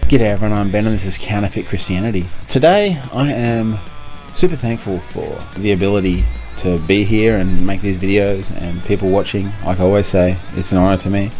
G'day everyone, I'm Ben and this is Counterfeit Christianity. Today I am super thankful for the ability to be here and make these videos and people watching. Like I always say, it's an honor to me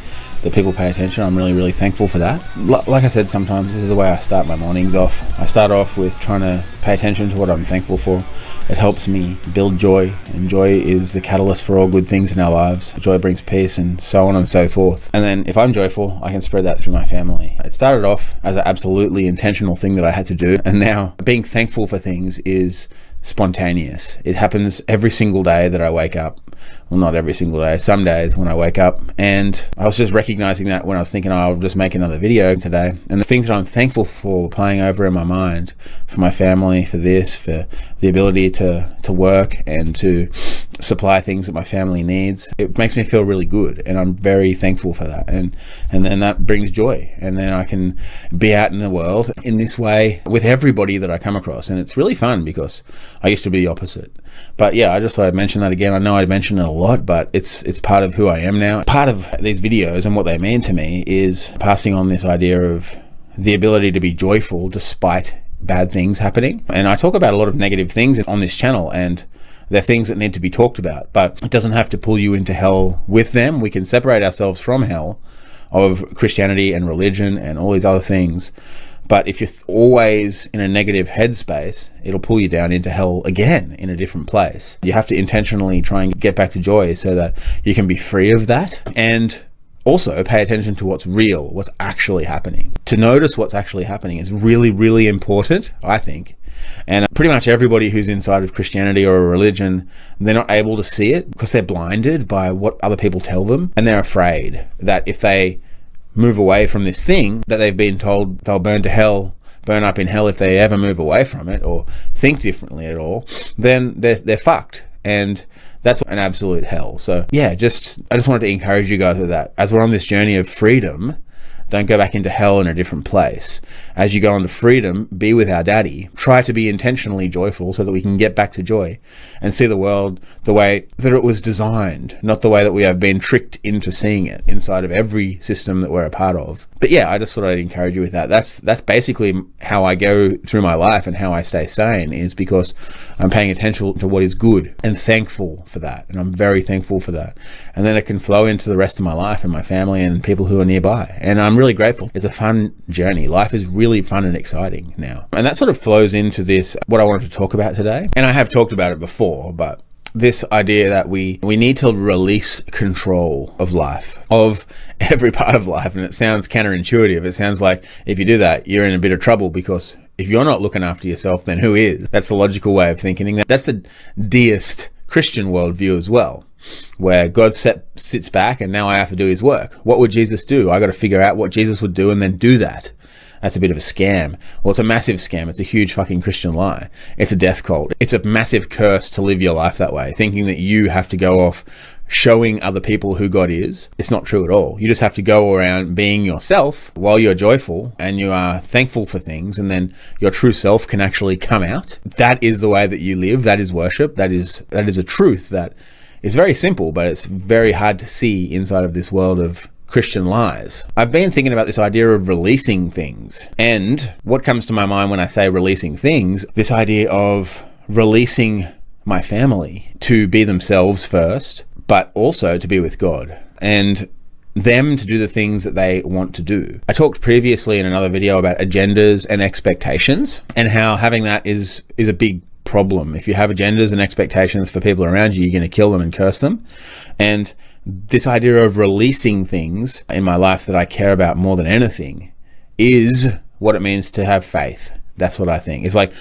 that people pay attention. I'm really thankful for that. Like I said, sometimes this is the way I start my mornings off. I start off with trying to pay attention to what I'm thankful for. It helps me build joy, and joy is the catalyst for all good things in our lives. Joy brings peace and so on and so forth. And then if I'm joyful, I can spread that through my family. It started off as an absolutely intentional thing that I had to do, and now being thankful for things is spontaneous. It happens every single day that I wake up. Well, not every single day, some days when I wake up. And I was just recognizing that when I was thinking, oh, I'll just make another video today. And the things that I'm thankful for playing over in my mind, for my family, for this, for the ability to work and to supply things that my family needs, it makes me feel really good. And I'm very thankful for that. And then that brings joy. And then I can be out in the world in this way with everybody that I come across. And it's really fun because I used to be the opposite. But yeah, I just thought I'd mention that again. I know I mention it a lot, but it's part of who I am now. Part of these videos and what they mean to me is passing on this idea of the ability to be joyful despite bad things happening. And I talk about a lot of negative things on this channel, and they're things that need to be talked about, but it doesn't have to pull you into hell with them. We can separate ourselves from hell of Christianity and religion and all these other things. But if you're always in a negative headspace, it'll pull you down into hell again in a different place. You have to intentionally try and get back to joy so that you can be free of that, and also pay attention to what's real, what's actually happening. To notice what's actually happening is really important, I think. And pretty much everybody who's inside of Christianity or a religion, they're not able to see it because they're blinded by what other people tell them. And they're afraid that if they move away from this thing that they've been told they'll burn up in hell if they ever move away from it or think differently at all, then they're fucked. And that's an absolute hell. So yeah, I just wanted to encourage you guys with that. As we're on this journey of freedom, don't go back into hell in a different place. As you go into freedom, be with our daddy. Try to be intentionally joyful so that we can get back to joy and see the world the way that it was designed, not the way that we have been tricked into seeing it inside of every system that we're a part of. But yeah, I just thought I'd encourage you with that. That's basically how I go through my life and how I stay sane, is because I'm paying attention to what is good and thankful for that. And I'm very thankful for that. And then it can flow into the rest of my life and my family and people who are nearby. And I'm really grateful. It's a fun journey. Life is really fun and exciting now. And that sort of flows into this, what I wanted to talk about today. And I have talked about it before, but this idea that we need to release control of life, of every part of life. And it sounds counterintuitive. It sounds like if you do that, you're in a bit of trouble, because if you're not looking after yourself, then who is? That's the logical way of thinking. That's the deist Christian worldview as well, where God sits back and now I have to do his work. What would Jesus do? I got to figure out what Jesus would do and then do that. That's a bit of a scam. Well, it's a massive scam. It's a huge fucking Christian lie. It's a death cult. It's a massive curse to live your life that way, thinking that you have to go off showing other people who God is. It's not true at all. You just have to go around being yourself while you're joyful and you are thankful for things, and then your true self can actually come out. That is the way that you live. That is worship. That is a truth that is very simple, but it's very hard to see inside of this world of Christian lies. I've been thinking about this idea of releasing things, and what comes to my mind when I say releasing things, this idea of releasing my family to be themselves first, but also to be with God and them to do the things that they want to do. I talked previously in another video about agendas and expectations, and how having that is a big problem. If you have agendas and expectations for people around you, you're going to kill them and curse them. And this idea of releasing things in my life that I care about more than anything is what it means to have faith. That's what I think. It's like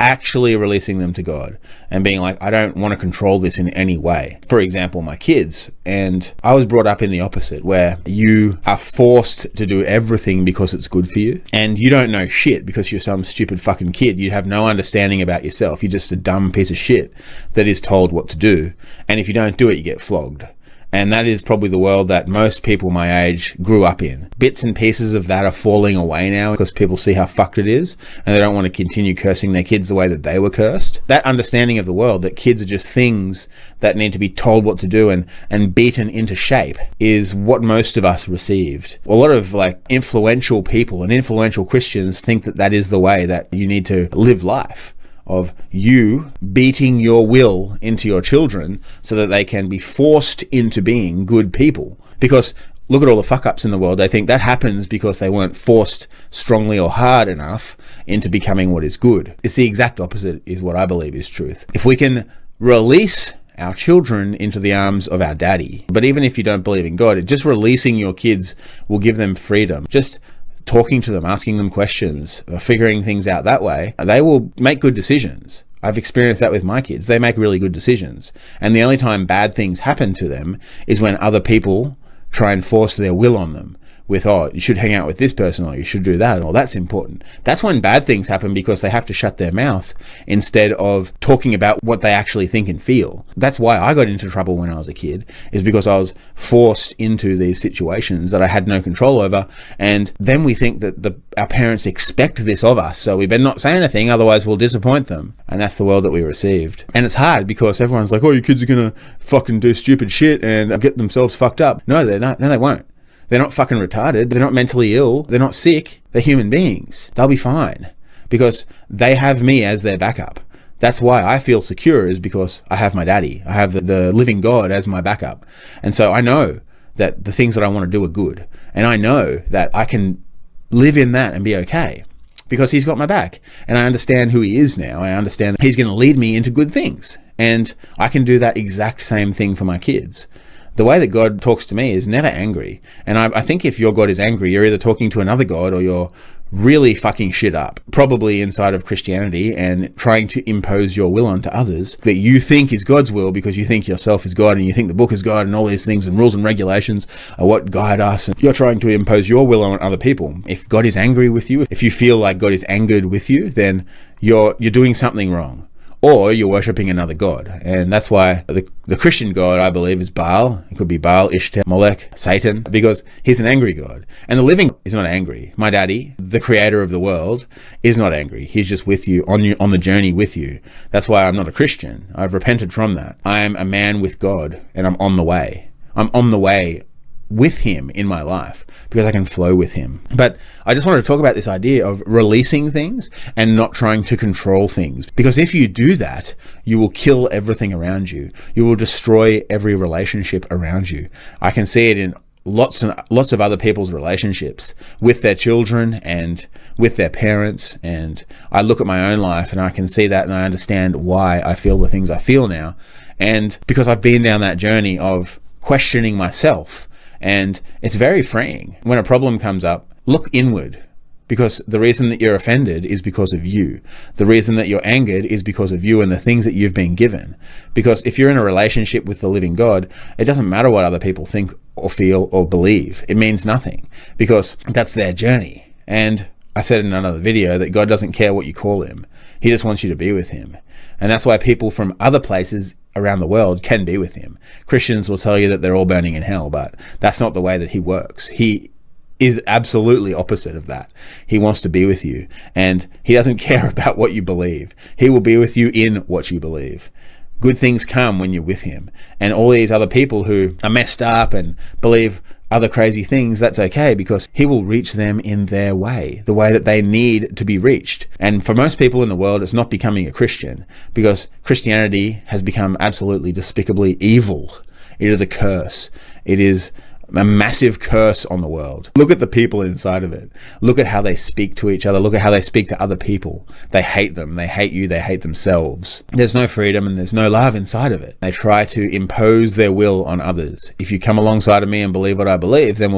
actually releasing them to God and being like, I don't want to control this in any way. For example, my kids. And I was brought up in the opposite, where you are forced to do everything because it's good for you. And you don't know shit because you're some stupid fucking kid. You have no understanding about yourself. You're just a dumb piece of shit that is told what to do. And if you don't do it, you get flogged. And that is probably the world that most people my age grew up in. Bits and pieces of that are falling away now because people see how fucked it is and they don't want to continue cursing their kids the way that they were cursed. That understanding of the world, that kids are just things that need to be told what to do and beaten into shape, is what most of us received. A lot of influential people and influential Christians think that that is the way that you need to live life, of you beating your will into your children so that they can be forced into being good people. Because look at all the fuck-ups in the world. They think that happens because they weren't forced strongly or hard enough into becoming what is good. It's the exact opposite is what I believe is truth. If we can release our children into the arms of our daddy, but even if you don't believe in God, just releasing your kids will give them freedom. Just talking to them, asking them questions, figuring things out that way, they will make good decisions. I've experienced that with my kids. They make really good decisions. And the only time bad things happen to them is when other people try and force their will on them with, oh, you should hang out with this person, or you should do that, or that's important. That's when bad things happen, because they have to shut their mouth instead of talking about what they actually think and feel. That's why I got into trouble when I was a kid, is because I was forced into these situations that I had no control over. And then we think that our parents expect this of us, so we better not say anything, otherwise we'll disappoint them. And that's the world that we received. And it's hard because everyone's like, oh, your kids are gonna fucking do stupid shit and get themselves fucked up. No, they're not. No, they won't. They're not fucking retarded. They're not mentally ill. They're not sick. They're human beings. They'll be fine because they have me as their backup. That's why I feel secure, is because I have my daddy. I have the living God as my backup. And so I know that the things that I want to do are good. And I know that I can live in that and be okay because he's got my back. And I understand who he is now. I understand that he's going to lead me into good things. And I can do that exact same thing for my kids. The way that God talks to me is never angry. And I think if your God is angry, you're either talking to another God or you're really fucking shit up, probably inside of Christianity, and trying to impose your will onto others that you think is God's will because you think yourself is God and you think the book is God and all these things and rules and regulations are what guide us. And you're trying to impose your will on other people. If God is angry with you, if you feel like God is angered with you, then you're doing something wrong. Or you're worshipping another god. And that's why the Christian God, I believe, is Baal. It could be Baal, Ishtar, Molech, Satan, because he's an angry God. And the living is not angry. My daddy, the creator of the world, is not angry. He's just with you, on the journey with you. That's why I'm not a Christian. I've repented from that. I am a man with God, and I'm on the way. I'm on the way with him in my life because I can flow with him. But I just wanted to talk about this idea of releasing things and not trying to control things, because if you do that, you will kill everything around you. You will destroy every relationship around you. I can see it in lots and lots of other people's relationships with their children and with their parents. And I look at my own life and I can see that, and I understand why I feel the things I feel now. And because I've been down that journey of questioning myself. And it's very freeing. When a problem comes up, look inward, because the reason that you're offended is because of you. The reason that you're angered is because of you and the things that you've been given. Because if you're in a relationship with the living God, it doesn't matter what other people think or feel or believe. It means nothing, because that's their journey. And I said in another video that God doesn't care what you call him. He just wants you to be with him. And that's why people from other places around the world can be with him. Christians will tell you that they're all burning in hell, but that's not the way that he works. He is absolutely opposite of that. He wants to be with you, and he doesn't care about what you believe. He will be with you in what you believe. Good things come when you're with him. And all these other people who are messed up and believe other crazy things, that's okay, because he will reach them in their way, the way that they need to be reached. And for most people in the world, it's not becoming a Christian, because Christianity has become absolutely despicably evil. It is a curse. It is a massive curse on the world. Look at the people inside of it. Look at how they speak to each other. Look at how they speak to other people. They hate them. They hate you. They hate themselves. There's no freedom and there's no love inside of it. They try to impose their will on others. If you come alongside of me and believe what I believe, then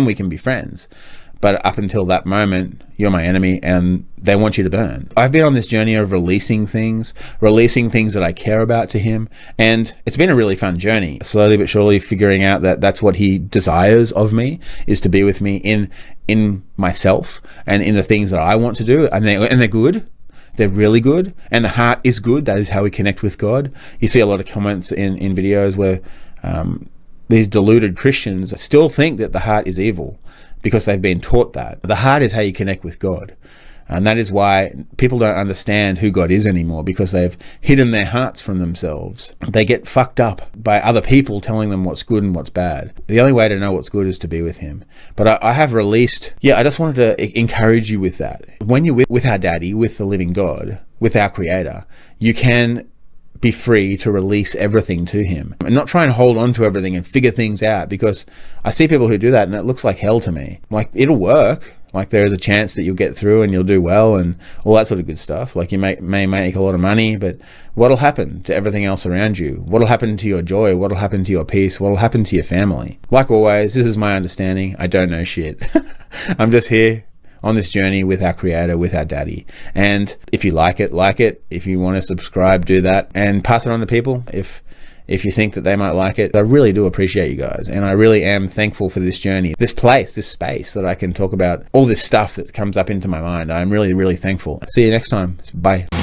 we can be friends. But up until that moment, you're my enemy and they want you to burn. I've been on this journey of releasing things that I care about to him. And it's been a really fun journey. Slowly but surely figuring out that that's what he desires of me, is to be with me in myself and in the things that I want to do. And they're good. They're really good. And the heart is good. That is how we connect with God. You see a lot of comments in videos where these deluded Christians still think that the heart is evil because they've been taught that. The heart is how you connect with God. And that is why people don't understand who God is anymore, because they've hidden their hearts from themselves. They get fucked up by other people telling them what's good and what's bad. The only way to know what's good is to be with Him. But I have released, I just wanted to encourage you with that. When you're with our Daddy, with the living God, with our Creator, you can be free to release everything to Him and not try and hold on to everything and figure things out, because I see people who do that and it looks like hell to me. Like, it'll work. Like, there is a chance that you'll get through and you'll do well and all that sort of good stuff. Like, you may make a lot of money, but what'll happen to everything else around you? What'll happen to your joy? What'll happen to your peace? What'll happen to your family? Like always, this is my understanding. I don't know shit. I'm just here on this journey with our Creator, with our Daddy. And if you like it, like it. If you want to subscribe, do that and pass it on to people if you think that they might like it. I really do appreciate you guys, and I really am thankful for this journey, this place, this space that I can talk about all this stuff that comes up into my mind. I'm really, really thankful. See you next time. Bye.